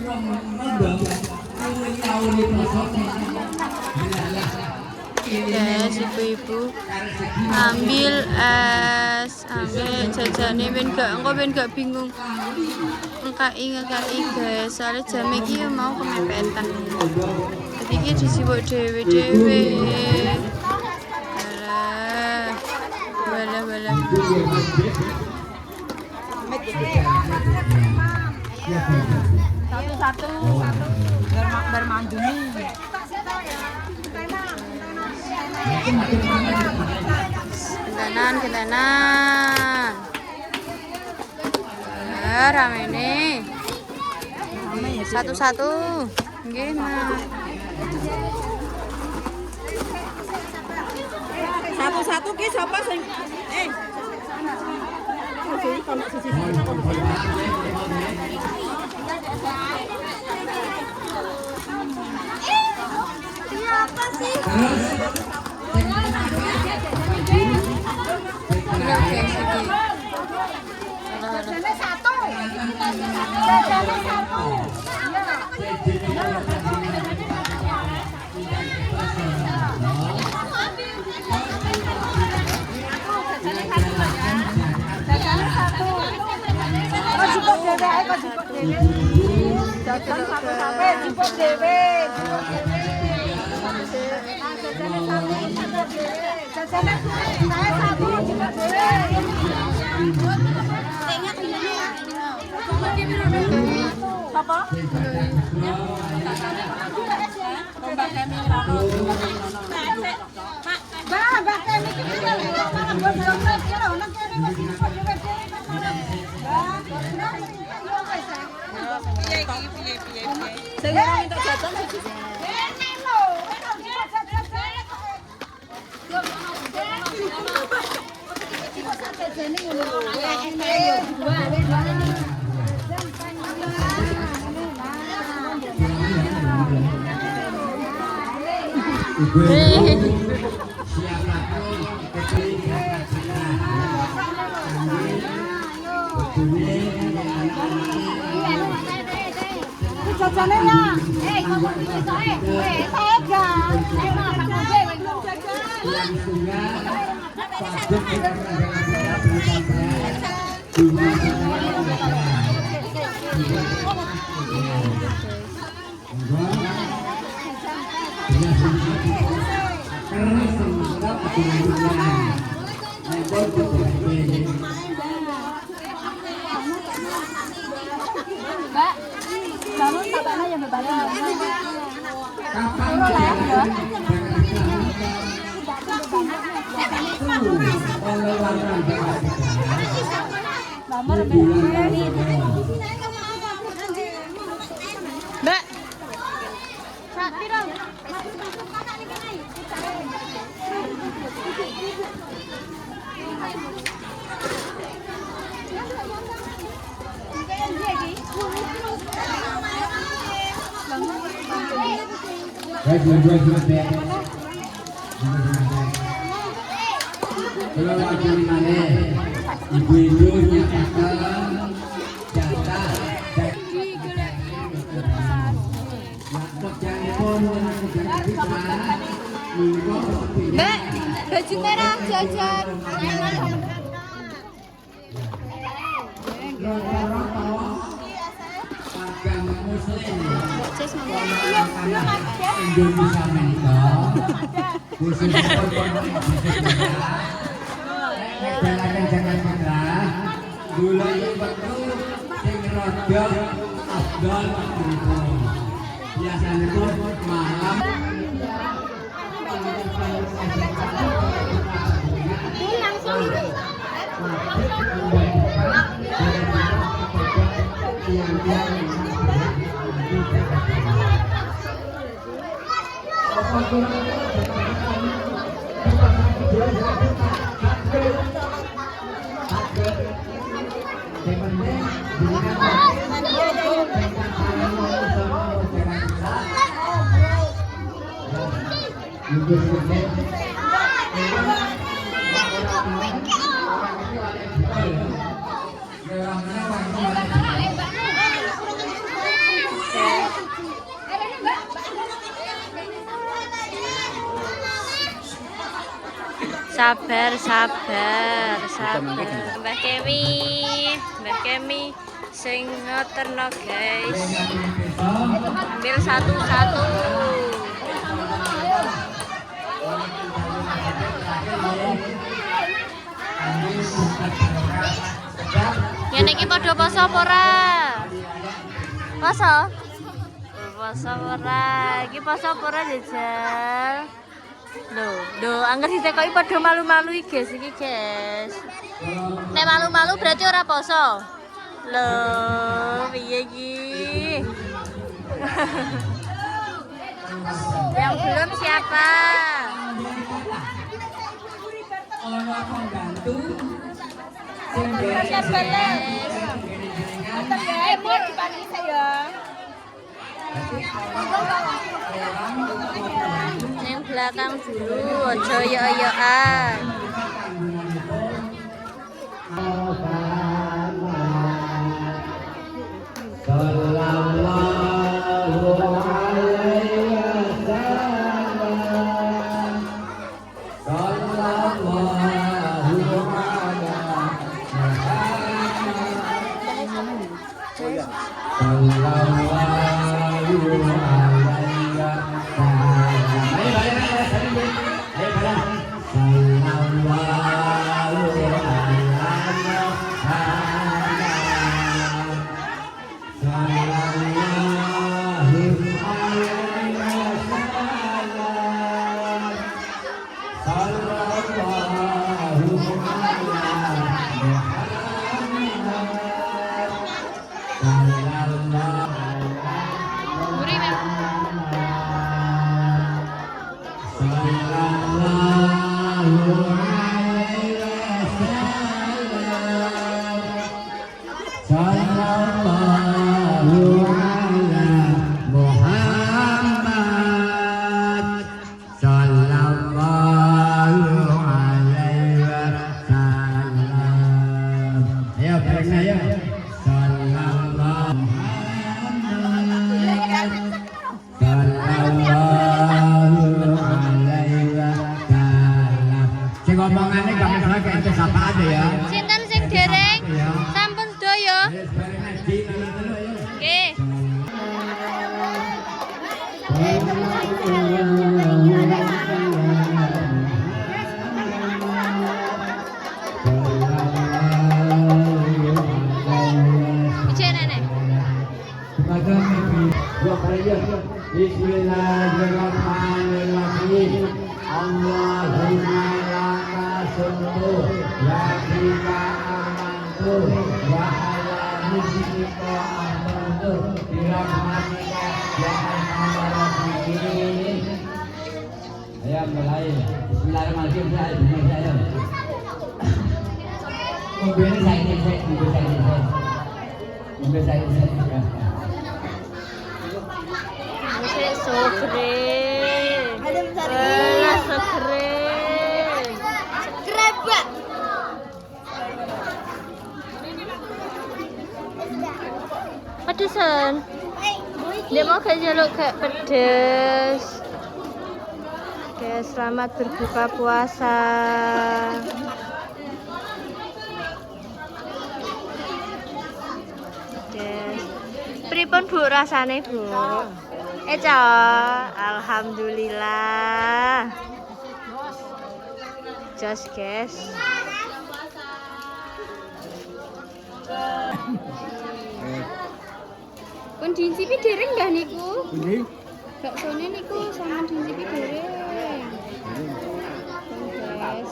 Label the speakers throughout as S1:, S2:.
S1: Guys, ibu-ibu ambil es, ambil jajane ben gak bingung. Ngkai guys, soalnya jam iki mau kemepetan. Jadi iki disibuk dhewe-dhewe. Walah. Satu bermanduni. Kendanan. Rame nih. Satu-satu. Nggih, Mas. Satu-satu ki sapa sing
S2: Siapa sih? Satu. Jajannya ya, kamu bisa saya enggak, saya mau kamu Mbak, kamu tabaknya yang berbalik. Mbak, sapi dong.
S3: Kalau lagi mana ibu-ibu nyatakan jatah
S2: Mbak, baju merah jajan.
S3: agama muslim
S2: Belum
S3: Indonesia mentok khususnya jangan menyerah gula yang betul sing rodo afdal biasanya pun malam
S2: langsung
S1: Sabar, sabar, sabar. Mbah Kemi sing ngeterno guys. Ambil satu-satu. Ya niki padha poso apa ora? Poso? Poso ora? Iki poso apa ora jajal? Loh, angger ditekoki padha malu-malu iki guys, Nek malu-malu berarti ora poso. Loh, piye iki? Yang belum siapa?
S3: Orang pembantu
S1: Yang belakang dulu, ojo yo-yoan.
S3: Ngomongannya gak masalah kayak itu siapa aja ya.
S1: Sinten sing dereng? Sampun sedaya. Oke.
S3: Bismillahirrahmanirrahim. Allahumma laka suntu wa bika amantu wa ala rizqika amantu bi rahmatika ya arhamar rahimin. Ayo mulai. Bismillahirrahmanirrahim. Mobil saya.
S1: Musik sokre. Sokre.
S2: Krebak.
S1: Pedesan. Dia mau gak jaluk kayak pedes. Oke, selamat berbuka puasa. Pripun Bu rasane Bu? Eca, alhamdulillah. Jos guys. Pun diincipi dereng dah niku?
S3: Ini
S1: Baksone niku sama diincipi dereng. Guys.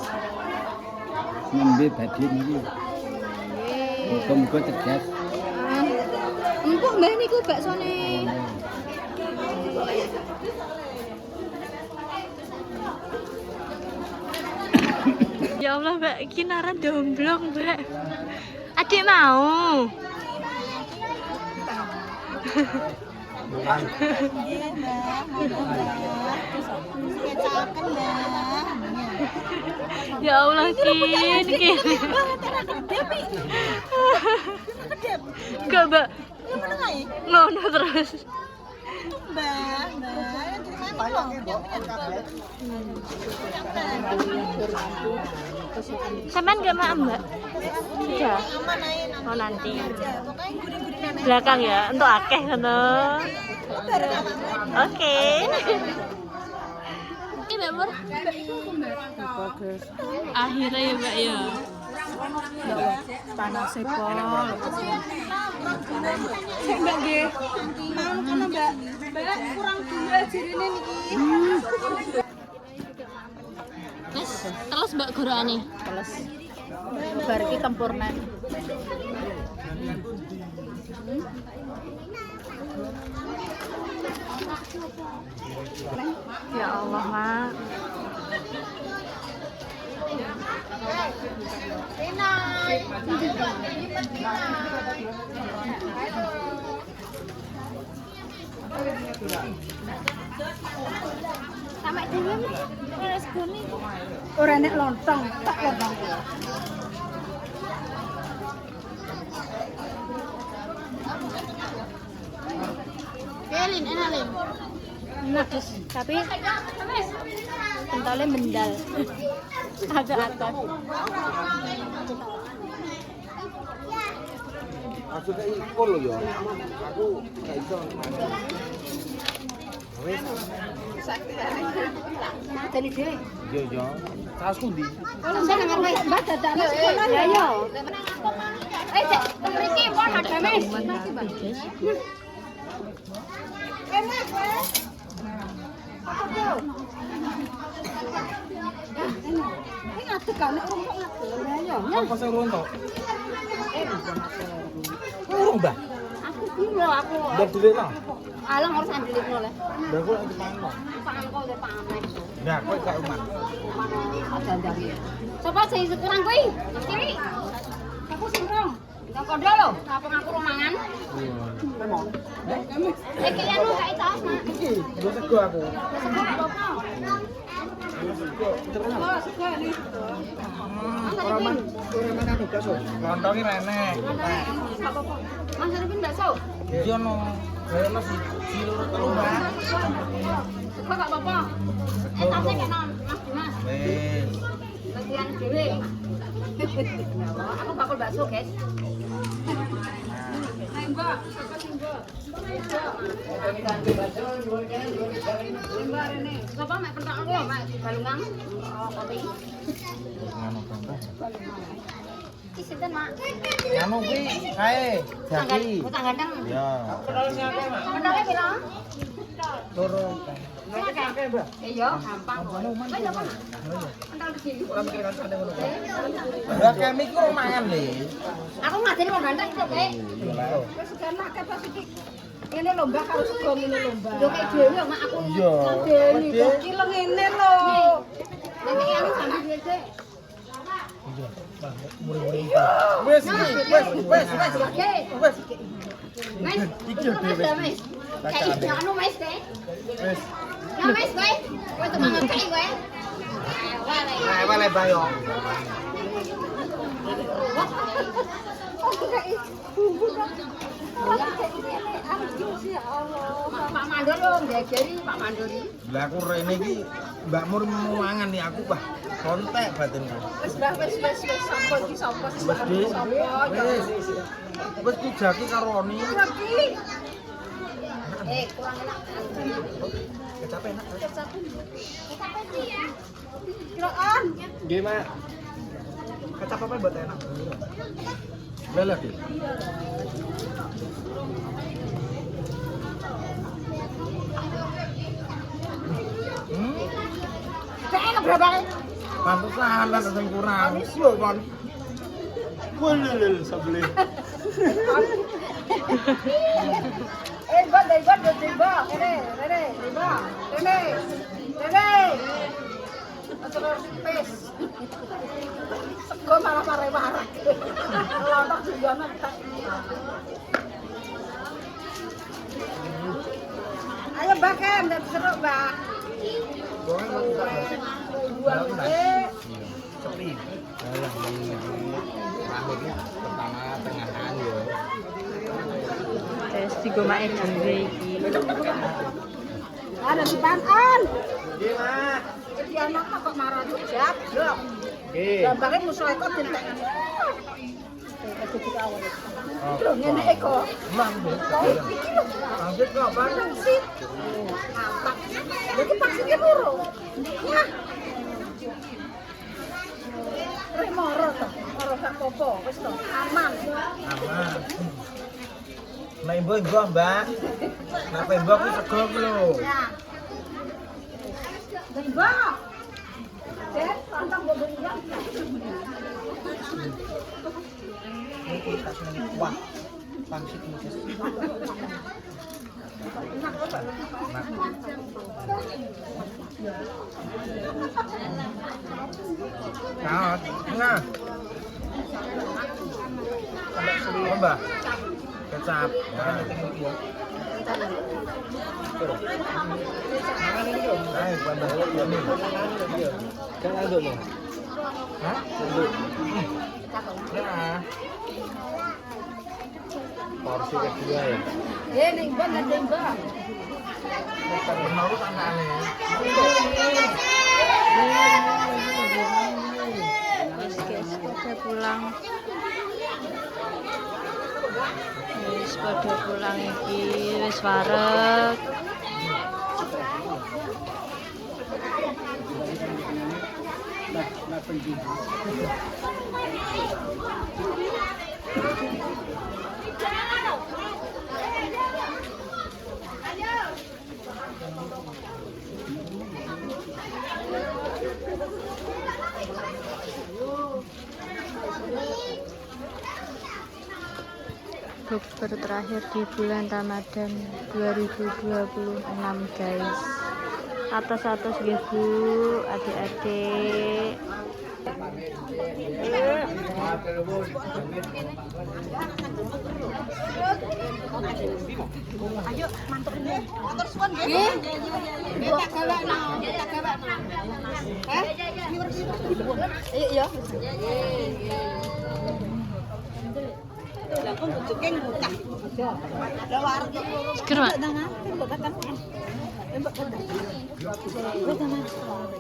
S3: nembe badhe niki. Muga-muga tegas.
S1: Empuk mbah niku baksone. Ya Allah Mbak, iki Nara domblong Mbak. Adik mau. Ya Allah Kin. Gak Mbak. Ngono terus.
S2: Mbak,
S1: Sampean gak mau Mbak? Sudah. Oh nanti. Belakang ya, untuk akeh ngono. Oke. Ini Mbak Mur. Akhirnya ya Mbak ya. Panas sepol.
S2: Mbak nggih. Mau kono Mbak. Mbak kurang gula jirine niki.
S1: Wes, terus Mbak gorokane.
S2: Terus bar iki tempurna.
S1: Ya Allah, Mak.
S2: Sampai dhewe wis gone. Ora nek lontong, tak lontong. Lin, enak Lin. Enak, tapi pentolnya mendal. Agak atas.
S3: Aku kayak ikut loh ya. Aku gak iso. Wes.
S2: Jadi dhewe.
S3: Yo yo. Tasku ndi?
S2: Kalau saya nang ngarep Mbak dadak nang sekolah ya yo. Cek, mriki pon ada mes. Enak, Mas. Ini ngadeg kan nek urung kok ngadeg. Ya yo.
S3: Apa sing urung to? Urung, Mbak.
S2: Aku bingung aku.
S3: Ndak duwe lah.
S2: Alang harus ambil itu oleh.
S3: Lah kok iki mangan.
S2: Pangan kok udah pamer.
S3: Nah, kok gak uman.
S2: Ada ndang. Coba sing kurang kuwi. Kiri. Aku sing rong. Enggak kodo lho. Apa ngaku romangan?
S3: Memang.
S2: Iki anu gak iso, Mak.
S3: Iki, lho sego aku.
S2: Sego apa? Oh, sego ini.
S3: Ora mana anu bakso. Lontongi rene.
S2: Mas Arifin bakso.
S3: Iya no. Kayak ono si loro telu, Mbak.
S2: Sego gak apa-apa. Tasnya kena Mas Dimas.
S3: Wes.
S2: Bagian dhewe. Aku bakul bakso, guys. Ayo, Mbak. Siapa sih, Mbak? Mbak Rene. Siapa mek pentak aku, Mak Balungang? Oh, kopi.
S3: Ngono gambar.
S2: Iki sinten, Mak?
S3: Anu kuwi kae, jaki.
S2: Utang ganteng.
S3: Ya.
S2: Pentolnya piro?
S3: Loro.
S2: Iya, gampang. Wis apa? Pentol kecil.
S3: Ora mikir kancane ngono. Lah kami ku mangan le.
S2: Aku ngajeni wong ganteng kok, Kek. Wis segan akeh pas iki. Ngene lho, Mbak, karo sego ngene lho, Mbak. Lho kek dhewe yo, Mak, aku.
S3: Iya.
S2: Ngajeni kok iki lho ngene lho. Nek aku sambil dhewe, Cek.
S3: Wes, wes.
S2: Oke.
S3: Wes.
S2: Mas, iki dhewe. Mas. Kayak anu Mas, Kek.
S3: Wes.
S2: Ya Mas, kowe. Kowe tukang ngekek kowe.
S3: Ayo wale bayo.
S2: Pak Mandor lho, diajari Pak Mandor iki.
S3: Lah aku rene iki Mbak Mur mau mangan nih aku bah. Kontek batinku.
S2: Wis, Mbak, wis sampo iki sampo sing
S3: Wes di.
S2: sampo.
S3: Wes. Wes ki jaki karo Roni.
S2: Lagi. Kurang enak.
S3: Kecap enak.
S2: Kecap sih ya. Kiraan.
S3: Nggih, Mak. Kecap apa buat enak? Lah lagi.
S2: Enak berapa kali?
S3: Pantesan ada sing kurang. Lho, Kon. Kulil sebeli.
S2: Mbak, Mbak. Rene. Terus pes. Sego malah marah-marah. Lontong juga mentek. Ayo Mbak Kem, dan seru Mbak. Buang
S3: Sepi. Alah, rambutnya pertama tengahan ya.
S1: Tes digo mak dhewe iki.
S2: Ada si Panon.
S3: Nggih, Mak.
S2: Iki anak kok marah jap. Lho.
S3: Nggih.
S2: Gambarnya musuh kok dintek. Lho ngene eko.
S3: Mang. Angsit kok, Bang.
S2: Sit. Mantap. Lagi paksine loro. Nah. Moro to. Moro gak apa-apa, wis to. Aman.
S3: Aman. Nek mbok, Mbak. Nek mbok ku sego ku lho.
S2: Ya. Mbak. Dek, tantang mbok berikan.
S3: Wah. Pangsit musis. Nah, nah. Ada Mbak. Kecap. Nah, bandar ini. Kan ada mau. Hah? Ya. Porsi kedua ya.
S2: Ning Mbak gak ada Mbak.
S3: Mau anaknya.
S1: Wis guys, pada pulang. Wis pada pulang iki, wis wareg. Bukber terakhir di bulan Ramadan 2026 guys. Atas ibu, adik-adik.
S2: Ayo mantep ini. Terus kon nggih. Tak gawekno, tak gawekno. Ayo ya. Lah kon bentuke ngucak. Lah wareg.
S1: Seger, Mak.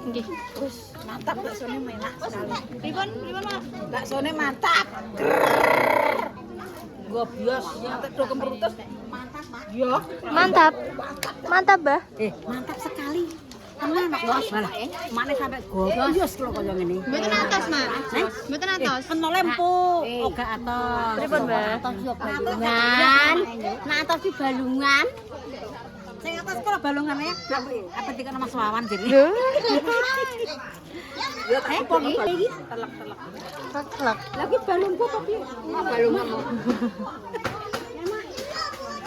S1: Nggih.
S2: Terus mantap baksone enak sekali. Pripun, Mak? Baksone mantap. Gobios, mantap do kemrutus. Mantap, Mak. Yo.
S1: Mantap. Mantap, Mbah.
S2: Mantap sekali. Tenan Mak Bos. Mane sampe gobios lho kaya ngene.
S4: Mboten atos, Mak. Mboten atos.
S2: Kena lempu. Oga atos.
S1: Pripun, Mbah?
S2: Atos yo balungan. Nah atos ki balungan. Sing atas kok balungane apa dikene Mas Wawan jadi.
S1: Lho.
S2: Yo apa iki? Telek-telek.
S1: Telek.
S2: Lagi balungku apa piye? Balunganmu.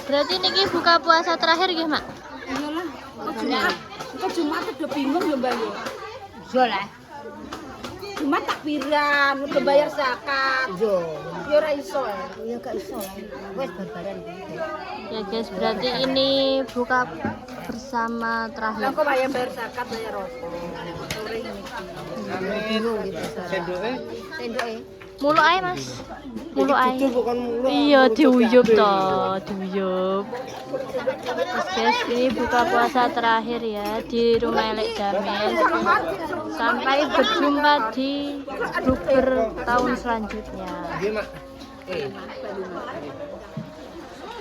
S1: Berarti niki buka puasa terakhir nggih, Mak?
S2: Iyalah. Kok Jumat udah bingung ya, Mbak yo. Yo lah. Jumat takbiran, udah bayar zakat. Yo. Yo ora iso. Ya gak iso lah. Wes barbaran.
S1: Ya guys, berarti ini buka bersama
S2: Lah
S1: terakhir.
S2: kok bayar zakat, bayar rokok. Sore ini. Bingung gitu.
S3: Sendoke?
S2: Sendoke.
S1: Mulu ae, Mas. Mulu ae.
S3: Bukan mulu.
S1: Iya, diuyup toh, diuyup. Terus guys, ini buka puasa terakhir ya di rumah Elek Jamil. Sampai berjumpa di bukber tahun selanjutnya.
S3: Nggih, Mak.